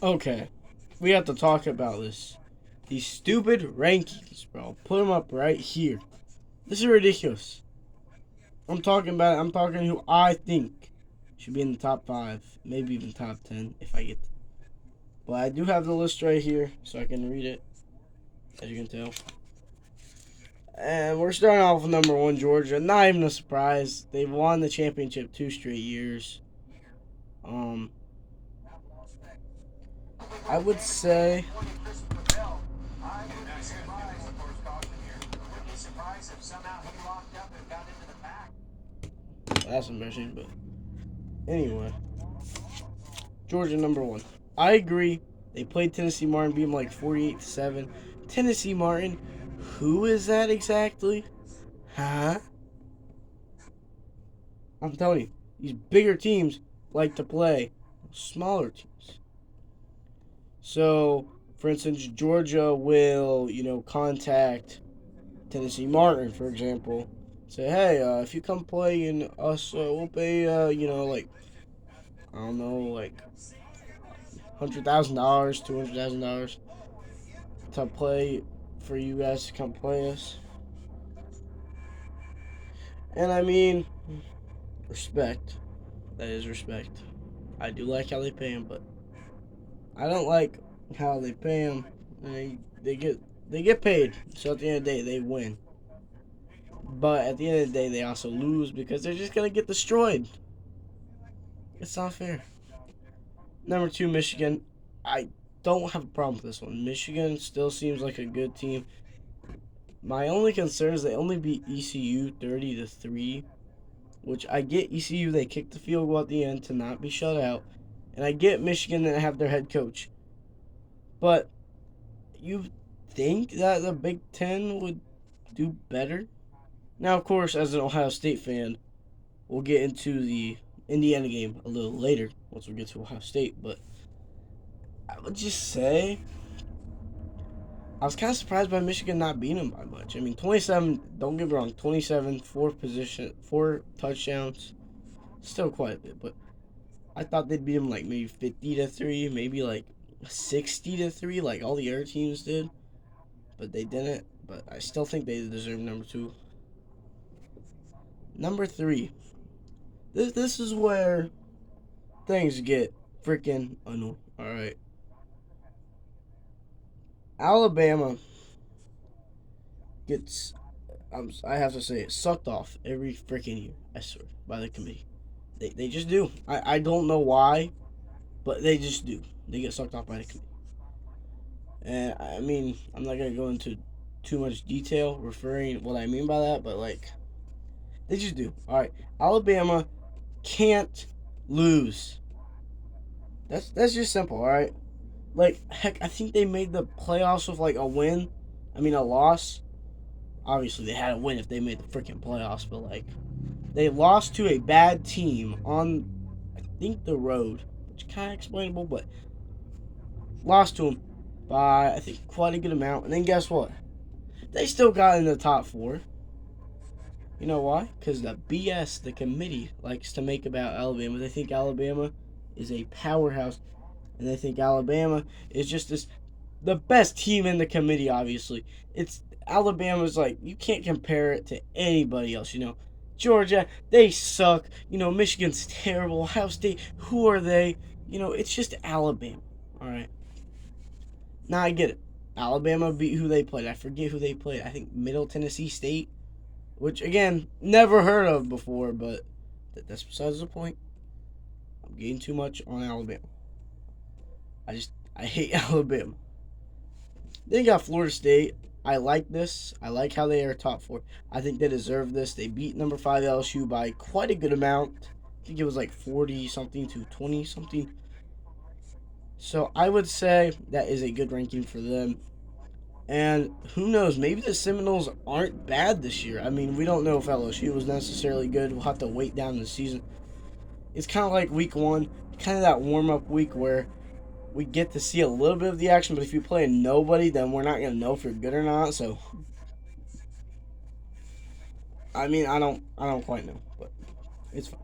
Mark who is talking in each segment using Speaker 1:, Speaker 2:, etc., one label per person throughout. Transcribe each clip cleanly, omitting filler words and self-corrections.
Speaker 1: Okay, we have to talk about this. These stupid rankings, bro. Put them up right here. This is ridiculous. I'm talking who I think should be in the top 5, maybe even top 10 if I get. But I do have the list right here, so I can read it, as you can tell. And we're starting off with number 1, Georgia. Not even a surprise. They've won the championship 2 straight years. Um, I would say that's embarrassing, but anyway, Georgia number 1. I agree. They played Tennessee Martin, beat them like 48-7. Tennessee Martin, who is that exactly? Huh? I'm telling you, these bigger teams like to play smaller teams. So, for instance, Georgia will, contact Tennessee Martin, for example. Say, hey, if you come play in us, we'll pay, like, I don't know, like $100,000, $200,000 to play for you guys to come play us. And I mean, respect. That is respect. I do like how they pay him, but I don't like how they pay him. They get paid, so at the end of the day, they win. But at the end of the day, they also lose because they're just gonna get destroyed. It's not fair. Number 2, Michigan. I don't have a problem with this one. Michigan still seems like a good team. My only concern is they only beat ECU 30-3, which I get ECU. They kicked the field goal at the end to not be shut out, and I get Michigan that have their head coach. But you think that the Big Ten would do better? Now, of course, as an Ohio State fan, we'll get into the Indiana game a little later once we get to Ohio State. But I would just say I was kind of surprised by Michigan not beating them by much. I mean, 27. Don't get me wrong, 27, four touchdowns, still quite a bit. But I thought they'd beat them like maybe 50-3, maybe like 60-3, like all the other teams did. But they didn't. But I still think they deserve number 2. Number 3. This is where things get freaking annoying. All right, Alabama gets, I have to say it, sucked off every freaking year. I swear, by the committee. They just do. I don't know why, but they just do. They get sucked off by the committee. And I mean, I'm not gonna go into too much detail referring what I mean by that, but like they just do. All right, Alabama can't lose. That's just simple. All right. Like heck, I think they made the playoffs with like a win. I mean a loss. Obviously they had a win if they made the freaking playoffs, but like they lost to a bad team on I think the road, which kind of explainable, but lost to them by I think quite a good amount. And then guess what? They still got in the top 4. You know why? Because the BS the committee likes to make about Alabama. They think Alabama is a powerhouse, and they think Alabama is just the best team in the committee. Obviously, it's Alabama's like you can't compare it to anybody else. Georgia, they suck. Michigan's terrible. Ohio State, who are they? It's just Alabama. All right. Now I get it. Alabama beat who they played. I forget who they played. I think Middle Tennessee State, which again never heard of before, but that's besides the point. I'm getting too much on Alabama. I hate Alabama. Then you got Florida State. I like this. I like how they are top 4. I think they deserve this. They beat number 5 LSU by quite a good amount. I think it was like 40 something to 20 something. So I would say that is a good ranking for them. And who knows, maybe the Seminoles aren't bad this year. I mean, we don't know if LSU was necessarily good. We'll have to wait down the season. It's kind of like week 1, kind of that warm-up week where we get to see a little bit of the action, but if you play nobody, then we're not going to know if you're good or not. So, I mean, I don't quite know, but it's fine.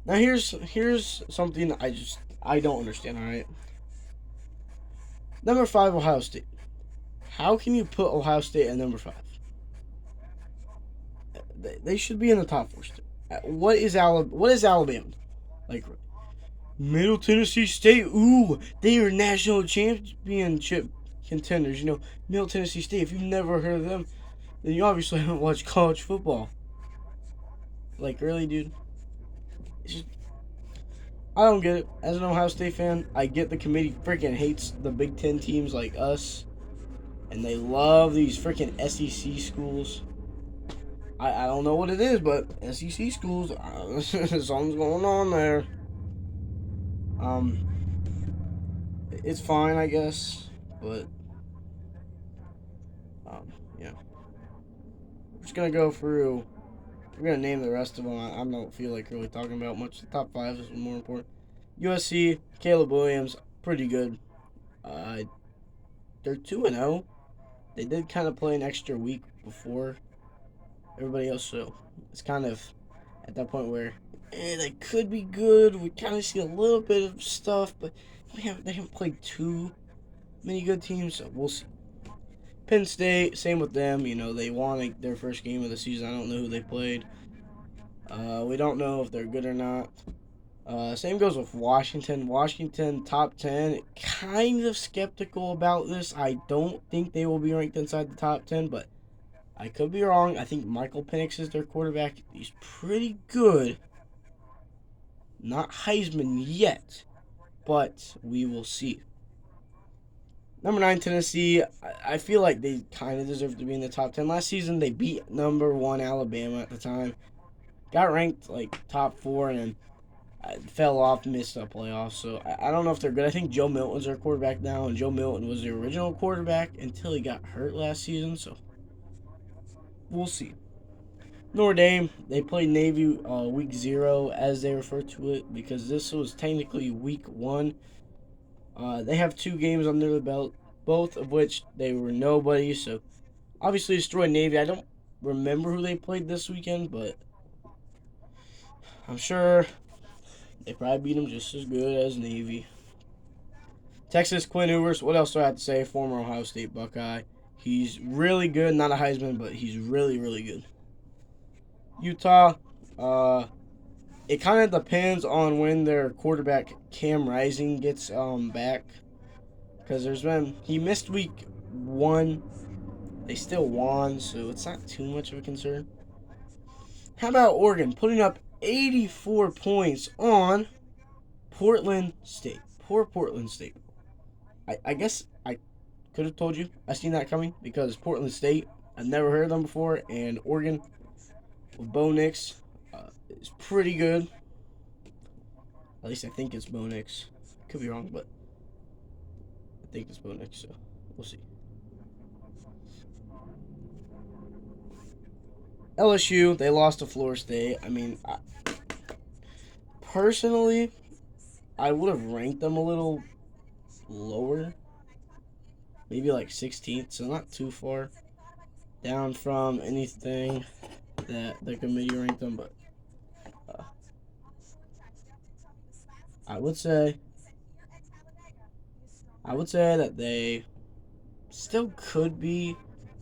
Speaker 1: Now here's something I don't understand. All right. Number 5, Ohio State. How can you put Ohio State at number 5? They should be in the top 4 still. What is Alabama? Like, Middle Tennessee State. Ooh, they are national championship contenders. Middle Tennessee State. If you've never heard of them, then you obviously haven't watched college football. Like, really, dude? Just, I don't get it. As an Ohio State fan, I get the committee freaking hates the Big Ten teams like us, and they love these freaking SEC schools. I don't know what it is, but SEC schools, something's going on there. It's fine, I guess, but yeah. We're just gonna go through. We're gonna name the rest of them. I don't feel like really talking about much. The top 5 is more important. USC, Caleb Williams, pretty good. They're 2-0. They did kind of play an extra week before everybody else, so it's kind of at that point where they could be good. We kind of see a little bit of stuff, but they haven't played too many good teams, so we'll see. Penn State, same with them. They won their first game of the season. I don't know who they played. We don't know if they're good or not. Same goes with Washington. Washington, top 10. Kind of skeptical about this. I don't think they will be ranked inside the top 10, but I could be wrong. I think Michael Penix is their quarterback. He's pretty good. Not Heisman yet, but we will see. Number 9, Tennessee. I feel like they kind of deserve to be in the top 10. Last season, they beat number 1 Alabama at the time. Got ranked like top 4 and fell off, missed the playoffs. So I don't know if they're good. I think Joe Milton's their quarterback now, and Joe Milton was the original quarterback until he got hurt last season. So we'll see. Notre Dame, they played Navy week 0, as they refer to it, because this was technically week 1. They have 2 games under the belt, both of which they were nobody. So obviously destroyed Navy. I don't remember who they played this weekend, but I'm sure they probably beat them just as good as Navy. Texas, Quinn Ewers. What else do I have to say? Former Ohio State Buckeye. He's really good. Not a Heisman, but he's really, really good. Utah. It kind of depends on when their quarterback Cam Rising gets back. Because he missed week 1. They still won, so it's not too much of a concern. How about Oregon putting up 84 points on Portland State? Poor Portland State. I guess I could have told you. I seen that coming because Portland State, I've never heard of them before, and Oregon with Bo Nix is pretty good. At least I think it's Bo Nix. Could be wrong, but I think it's Bo Nix, so we'll see. LSU, they lost to Florida State. I mean, personally, I would have ranked them a little lower. Maybe like 16th, so not too far down from anything that the committee ranked them, but I would say that they still could be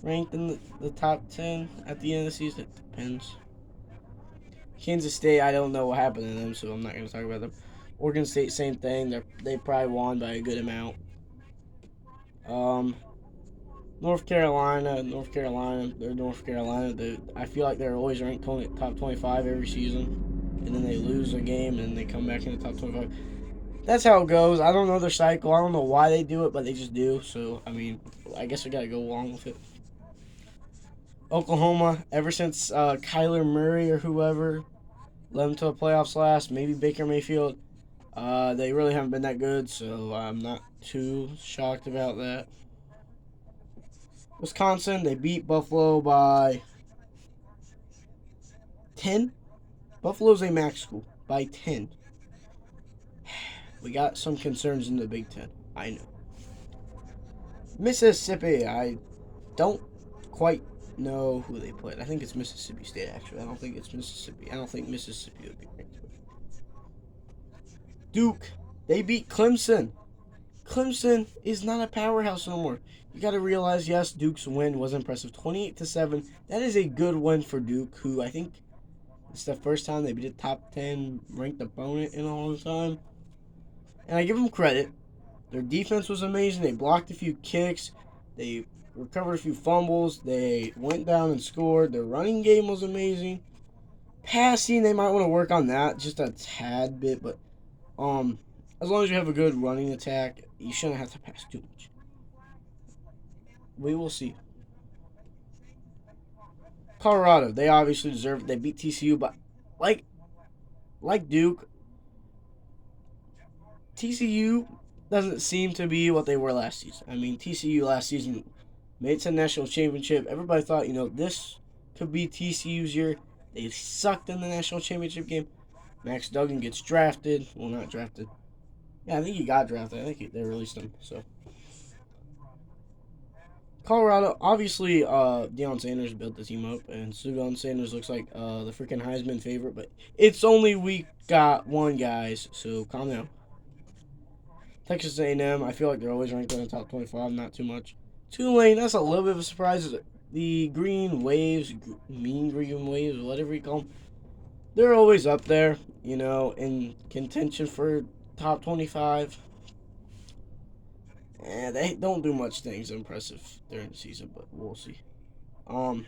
Speaker 1: ranked in the top 10 at the end of the season. It depends. Kansas State, I don't know what happened to them, so I'm not going to talk about them. Oregon State, same thing. They probably won by a good amount. North Carolina. They're North Carolina. I feel like they're always ranked top 25 every season, and then they lose a game, and they come back in the top 25. That's how it goes. I don't know their cycle. I don't know why they do it, but they just do. So, I mean, I guess we got to go along with it. Oklahoma, ever since Kyler Murray or whoever led them to the playoffs last, maybe Baker Mayfield, they really haven't been that good, so I'm not too shocked about that. Wisconsin, they beat Buffalo by 10. Buffalo's a MAC school by 10. We got some concerns in the Big Ten. I know. Mississippi, I don't quite know who they played. I think it's Mississippi State, actually. I don't think it's Mississippi. I don't think Mississippi would be ranked. Duke, They beat Clemson. Clemson is not a powerhouse no more. You got to realize, yes, Duke's win was impressive, 28-7. That is a good win for Duke, who I think it's the first time they beat a top 10 ranked opponent in a long time. And I give them credit. Their defense was amazing. They blocked a few kicks. They recovered a few fumbles. They went down and scored. Their running game was amazing. Passing, they might want to work on that just a tad bit, but as long as you have a good running attack, you shouldn't have to pass too much. We will see. Colorado, they obviously deserve it. They beat TCU, but like Duke, TCU doesn't seem to be what they were last season. I mean, TCU last season made it to the national championship. Everybody thought, this could be TCU's year. They sucked in the national championship game. Max Duggan gets drafted. Well, not drafted. Yeah, I think he got drafted. I think they released him. So Colorado, obviously, Deion Sanders built the team up, and Deion Sanders looks like the freaking Heisman favorite. But it's only week got one, guys. So calm down. Texas A&M, I feel like they're always ranked in the top 25, not too much. Tulane, that's a little bit of a surprise. The Green Waves, Mean Green Waves, whatever you call them, they're always up there, in contention for top 25. And they don't do much things impressive during the season, but we'll see. And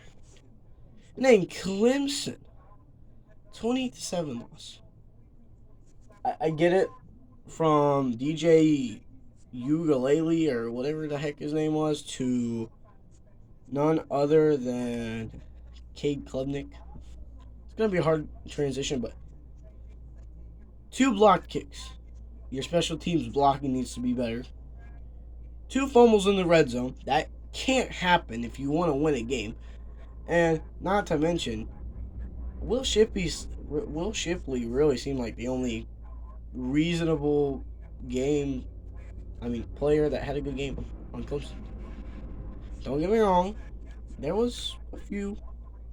Speaker 1: then Clemson, 20-7 loss. I get it from DJ Ugalele or whatever the heck his name was to none other than Cade Klubnik. It's gonna be a hard transition, but 2 blocked kicks. Your special teams blocking needs to be better. 2 fumbles in the red zone. That can't happen if you want to win a game. And not to mention, Will Shipley really seemed like the only reasonable player that had a good game on Clemson. Don't get me wrong, there was a few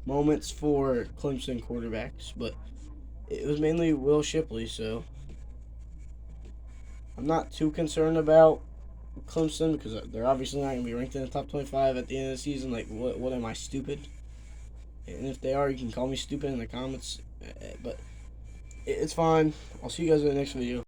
Speaker 1: moments for Clemson quarterbacks, but it was mainly Will Shipley, so I'm not too concerned about Clemson because they're obviously not going to be ranked in the top 25 at the end of the season. Like, what am I, stupid? And if they are, you can call me stupid in the comments, but it's fine. I'll see you guys in the next video.